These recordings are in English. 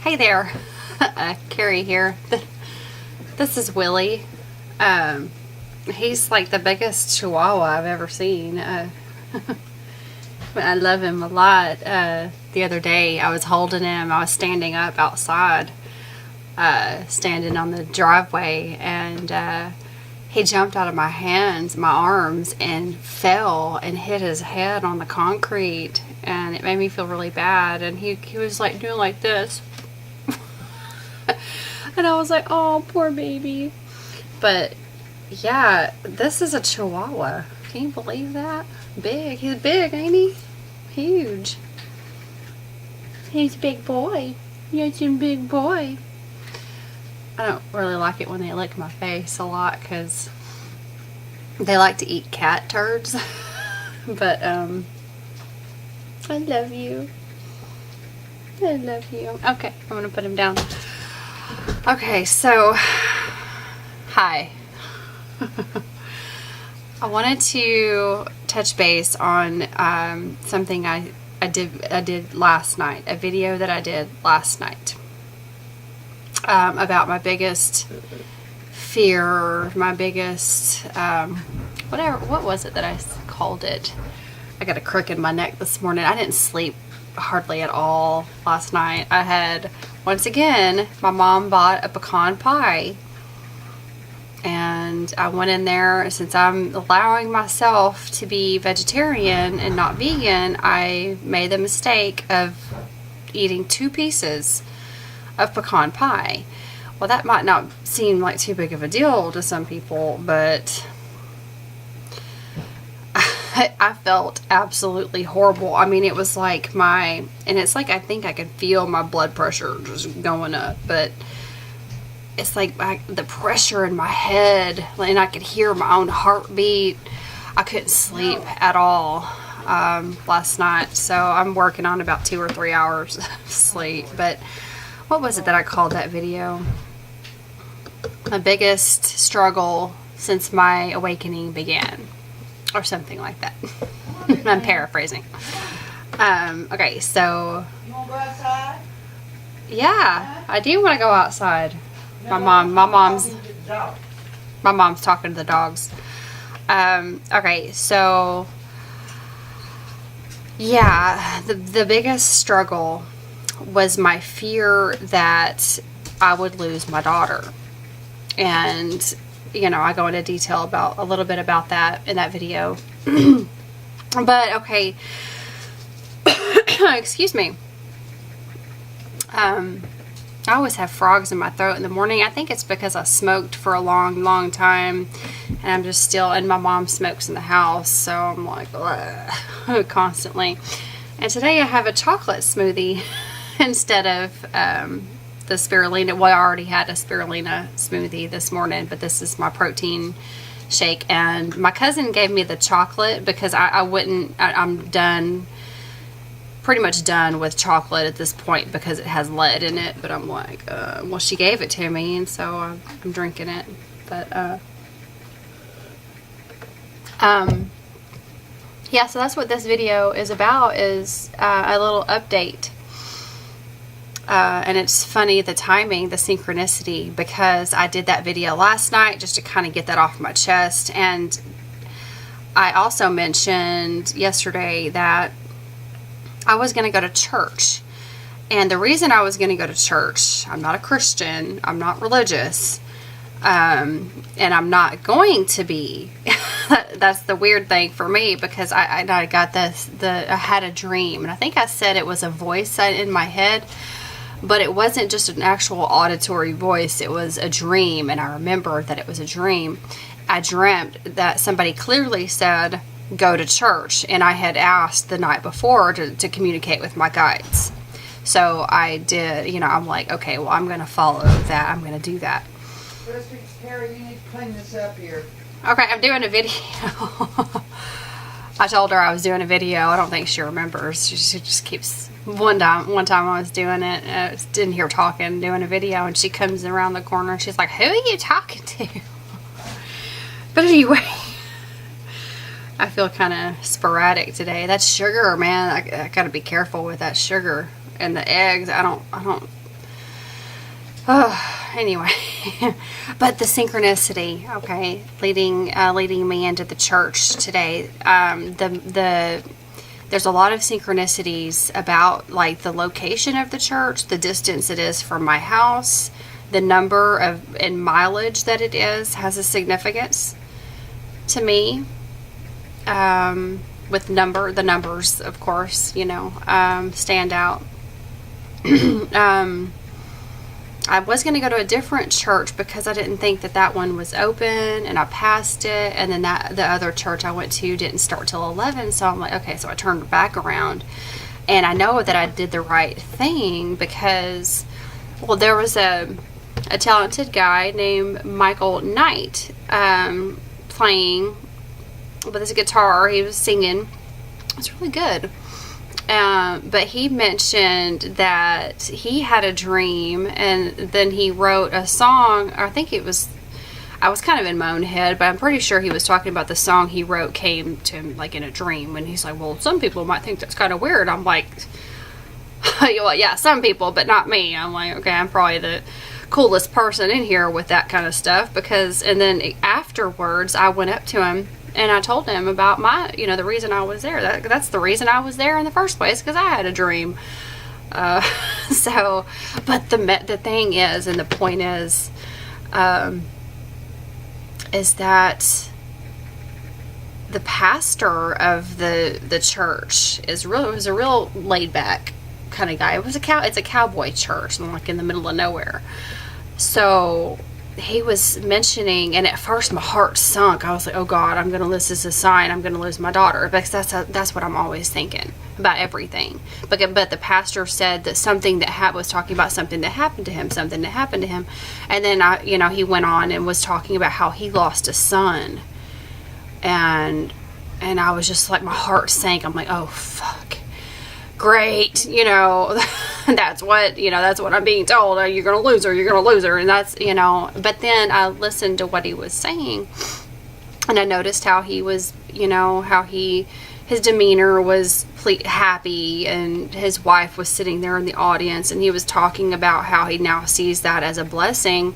Hey there, Carrie here. This is Willie. He's like the biggest chihuahua I've ever seen. I love him a lot. The other day I was holding him. I was standing up outside, standing on the driveway, and he jumped out of my hands, my arms, and fell and hit his head on the concrete, and it made me feel really bad. And he was like doing like this. And I was like, oh, poor baby. But yeah, this is a chihuahua. Can you believe that? Big. He's big, ain't he? Huge. He's a big boy. He's a big boy. I don't really like it when they lick my face a lot because they like to eat cat turds. But I love you. I love you. Okay, I'm gonna put him down. Okay, so hi. I wanted to touch base on something I did last night, a video that I did last night about my biggest fear, my biggest what was it that I called it? I got a crook in my neck this morning. I didn't sleep hardly at all last night. I had, once again, my mom bought a pecan pie, and I went in there. Since I'm allowing myself to be vegetarian and not vegan, I made the mistake of eating 2 pieces of pecan pie. Well, that might not seem like too big of a deal to some people, but I felt absolutely horrible. I mean, it was like and it's like I think I could feel my blood pressure just going up, but it's like the pressure in my head, and I could hear my own heartbeat. I couldn't sleep at all last night, so I'm working on about 2 or 3 hours of sleep. But what was it that I called that video? My biggest struggle since my awakening began, or something like that. I'm paraphrasing. Okay, so You want to go outside? yeah, I do want to go outside. My mom's talking to the dogs. Okay, so yeah, the biggest struggle was my fear that I would lose my daughter. And you know, I go into detail about a little bit about that in that video. But okay, excuse me. I always have frogs in my throat in the morning. I think it's because I smoked for a long time, and I'm just still, and my mom smokes in the house, so I'm like constantly. And today I have a chocolate smoothie instead of the spirulina. Well, I already had a spirulina smoothie this morning, but this is my protein shake. And my cousin gave me the chocolate because I'm done, pretty much done with chocolate at this point because it has lead in it. But I'm like, well, she gave it to me, and so I'm drinking it. But yeah, so that's what this video is about, is a little update. And it's funny, the timing, the synchronicity, because I did that video last night just to kind of get that off my chest. And I also mentioned yesterday that I was going to go to church. And the reason I was going to go to church, I'm not a Christian, I'm not religious, and I'm not going to be. That's the weird thing for me, because I got I had a dream, and I think I said it was a voice in my head. But it wasn't just an actual auditory voice. It was a dream, and I remember that it was a dream. I dreamt that somebody clearly said, go to church, and I had asked the night before to communicate with my guides. So I did, you know, I'm like, okay, well, I'm going to follow that. I'm going to do that. Carrie, you need to clean this up here. Okay, I'm doing a video. I told her I was doing a video. I don't think she remembers. She just keeps... One time I was doing it, I was in here talking, doing a video, and she comes around the corner and she's like, who are you talking to? But anyway, I feel kind of sporadic today. That's sugar, man. I gotta be careful with that sugar. And the eggs, I don't Anyway, but the synchronicity, okay, leading me into the church today. There's a lot of synchronicities about like the location of the church, the distance it is from my house, the number of and mileage that it is has a significance to me. With the numbers, of course, stand out. I was going to go to a different church because I didn't think that one was open, and I passed it, and then the other church I went to didn't start till 11, so I'm like, okay, so I turned back around, and I know that I did the right thing because, well, there was a talented guy named Michael Knight playing with his guitar. He was singing. It was really good. But he mentioned that he had a dream, and then he wrote a song. I was kind of in my own head, but I'm pretty sure he was talking about the song he wrote came to him like in a dream. And he's like, well, some people might think that's kind of weird. I'm like, well, yeah, some people, but not me. I'm like, okay, I'm probably the coolest person in here with that kind of stuff and then afterwards I went up to him and I told him about the reason I was there. That's the reason I was there in the first place, because I had a dream. But the thing is, and the point is that the pastor of the church was a real laid back kind of guy. It's a cowboy church, like in the middle of nowhere. So he was mentioning, and at first my heart sunk. I was like, oh God, I'm going to lose this, a sign. I'm going to lose my daughter, because that's what I'm always thinking about everything. But the pastor said that something that was talking about something that happened to him, and then he went on and was talking about how he lost a son, and I was just like, my heart sank. I'm like, oh fuck, great, that's what I'm being told. You're gonna lose her, and that's, but then I listened to what he was saying, and I noticed how he was, his demeanor was happy, and his wife was sitting there in the audience, and he was talking about how he now sees that as a blessing.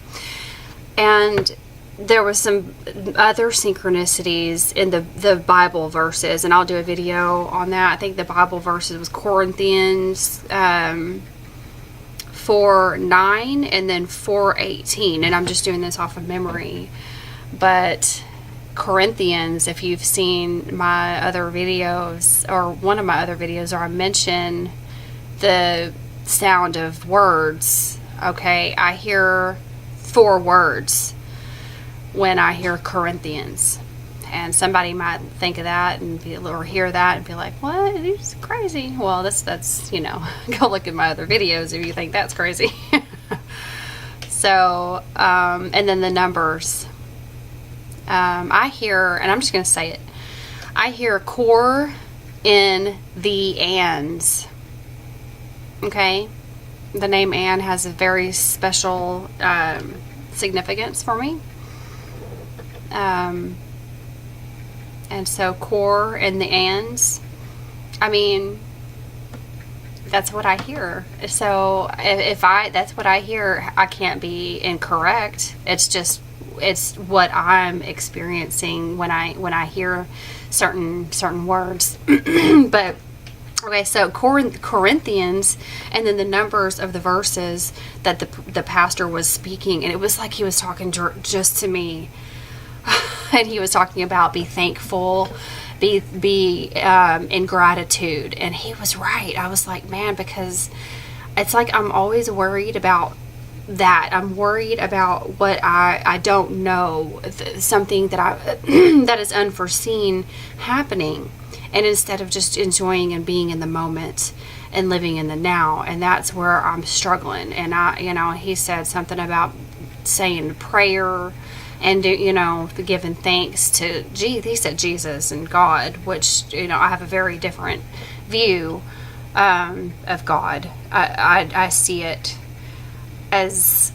And there was some other synchronicities in the Bible verses, and I'll do a video on that. I think the Bible verses was Corinthians 4:9 and then 4:18, and I'm just doing this off of memory. But Corinthians, if you've seen my other videos, or one of my other videos, or I mention the sound of words, okay, I hear 4 words when I hear Corinthians, and somebody might think of that or hear that and be like, what, it's crazy. Well, that's go look at my other videos if you think that's crazy. So and then the numbers, I hear, and I'm just going to say it, I hear core in the ands. Okay, the name Ann has a very special significance for me. And so core and the ands, I mean, that's what I hear. So if that's what I hear, I can't be incorrect. It's what I'm experiencing when I hear certain words. But okay, so Corinthians, and then the numbers of the verses that the pastor was speaking, and it was like he was talking just to me. And he was talking about be thankful, be in gratitude, and he was right. I was like, man, because it's like I'm always worried about that. I'm worried about what I don't know, something that that is unforeseen happening, and instead of just enjoying and being in the moment and living in the now, and that's where I'm struggling. And he said something about saying prayer. And, giving thanks to, he said Jesus and God, which, I have a very different view of God. I see it as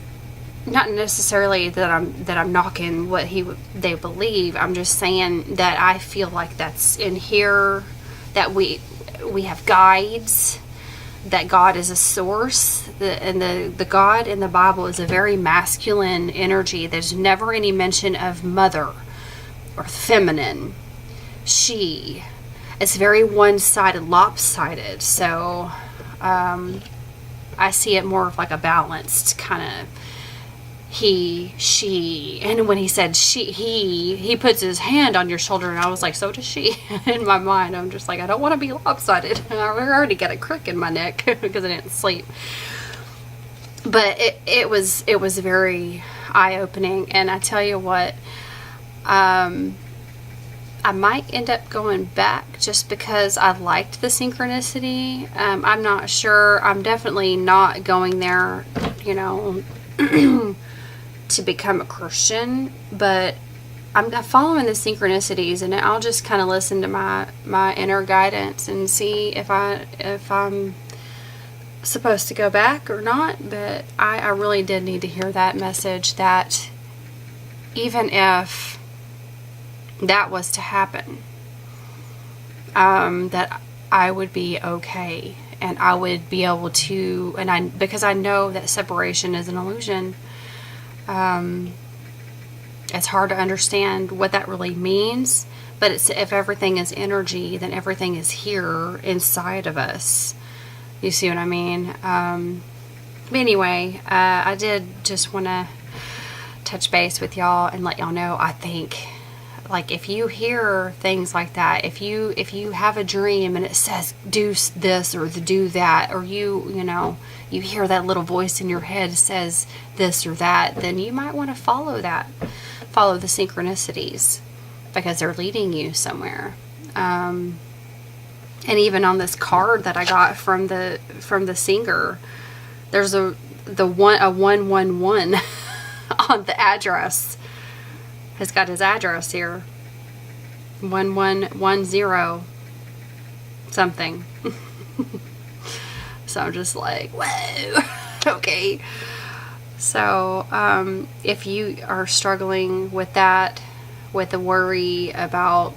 not necessarily that I'm knocking what they believe. I'm just saying that I feel like that's in here, that we have guides, that God is a source, and the God in the Bible is a very masculine energy. There's never any mention of mother or feminine, she. It's very one-sided, lopsided. So I see it more of like a balanced kind of he, she. And when he said he puts his hand on your shoulder, and I was like, so does she. In my mind, I'm just like, I don't want to be lopsided. I already got a crick in my neck because I didn't sleep. But it was very eye-opening. And I tell you what, I might end up going back just because I liked the synchronicity. I'm not sure. I'm definitely not going there, you know, to become a Christian, but I'm following the synchronicities, and I'll just kind of listen to my inner guidance and see if I'm supposed to go back or not. But I really did need to hear that message, that even if that was to happen, that I would be okay, and I would be able to, because I know that separation is an illusion. It's hard to understand what that really means, but if everything is energy, then everything is here inside of us. You see what I mean? But anyway, I did just want to touch base with y'all and let y'all know, I think, like, if you hear things like that, if you have a dream and it says do this or do that, or you hear that little voice in your head says this or that, then you might want to follow the synchronicities, because they're leading you somewhere. And even on this card that I got from the singer, there's a 111 on the address. Has got his address here. 1110 something. So I'm just like, whoa. Okay. So if you are struggling with that, with a worry about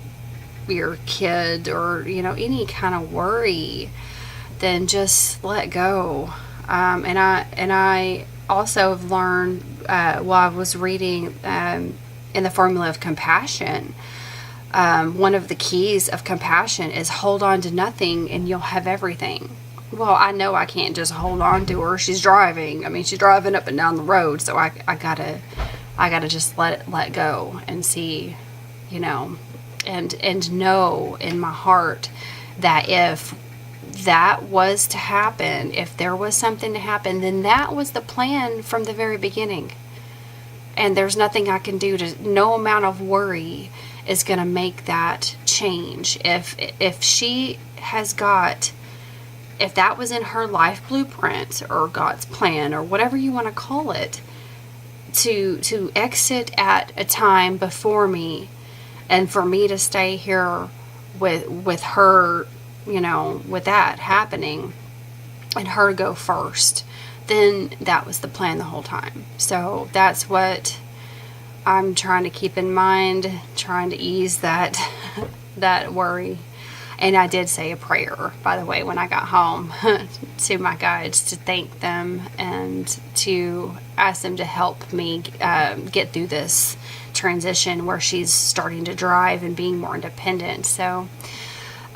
your kid, or any kind of worry, then just let go. And I also have learned while I was reading in the formula of compassion, one of the keys of compassion is hold on to nothing and you'll have everything. Well, I know I can't just hold on to her. She's driving. I mean, she's driving up and down the road, so I gotta just let go and see, and know in my heart that if that was to happen, if there was something to happen, then that was the plan from the very beginning. And there's nothing I can do no amount of worry is going to make that change. If she has got, if that was in her life blueprint or God's plan or whatever you want to call it, to exit at a time before me, and for me to stay here with her, with that happening, and her go first, then that was the plan the whole time. So that's what I'm trying to keep in mind, trying to ease that worry. And I did say a prayer, by the way, when I got home to my guides, to thank them and to ask them to help me get through this transition where she's starting to drive and being more independent. So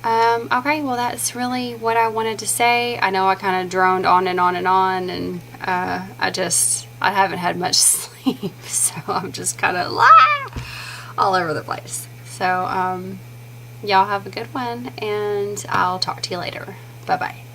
okay, well, that's really what I wanted to say. I know I kind of droned on and on and on, and I haven't had much sleep, so I'm just kind of all over the place. So y'all have a good one, and I'll talk to you later. Bye-bye.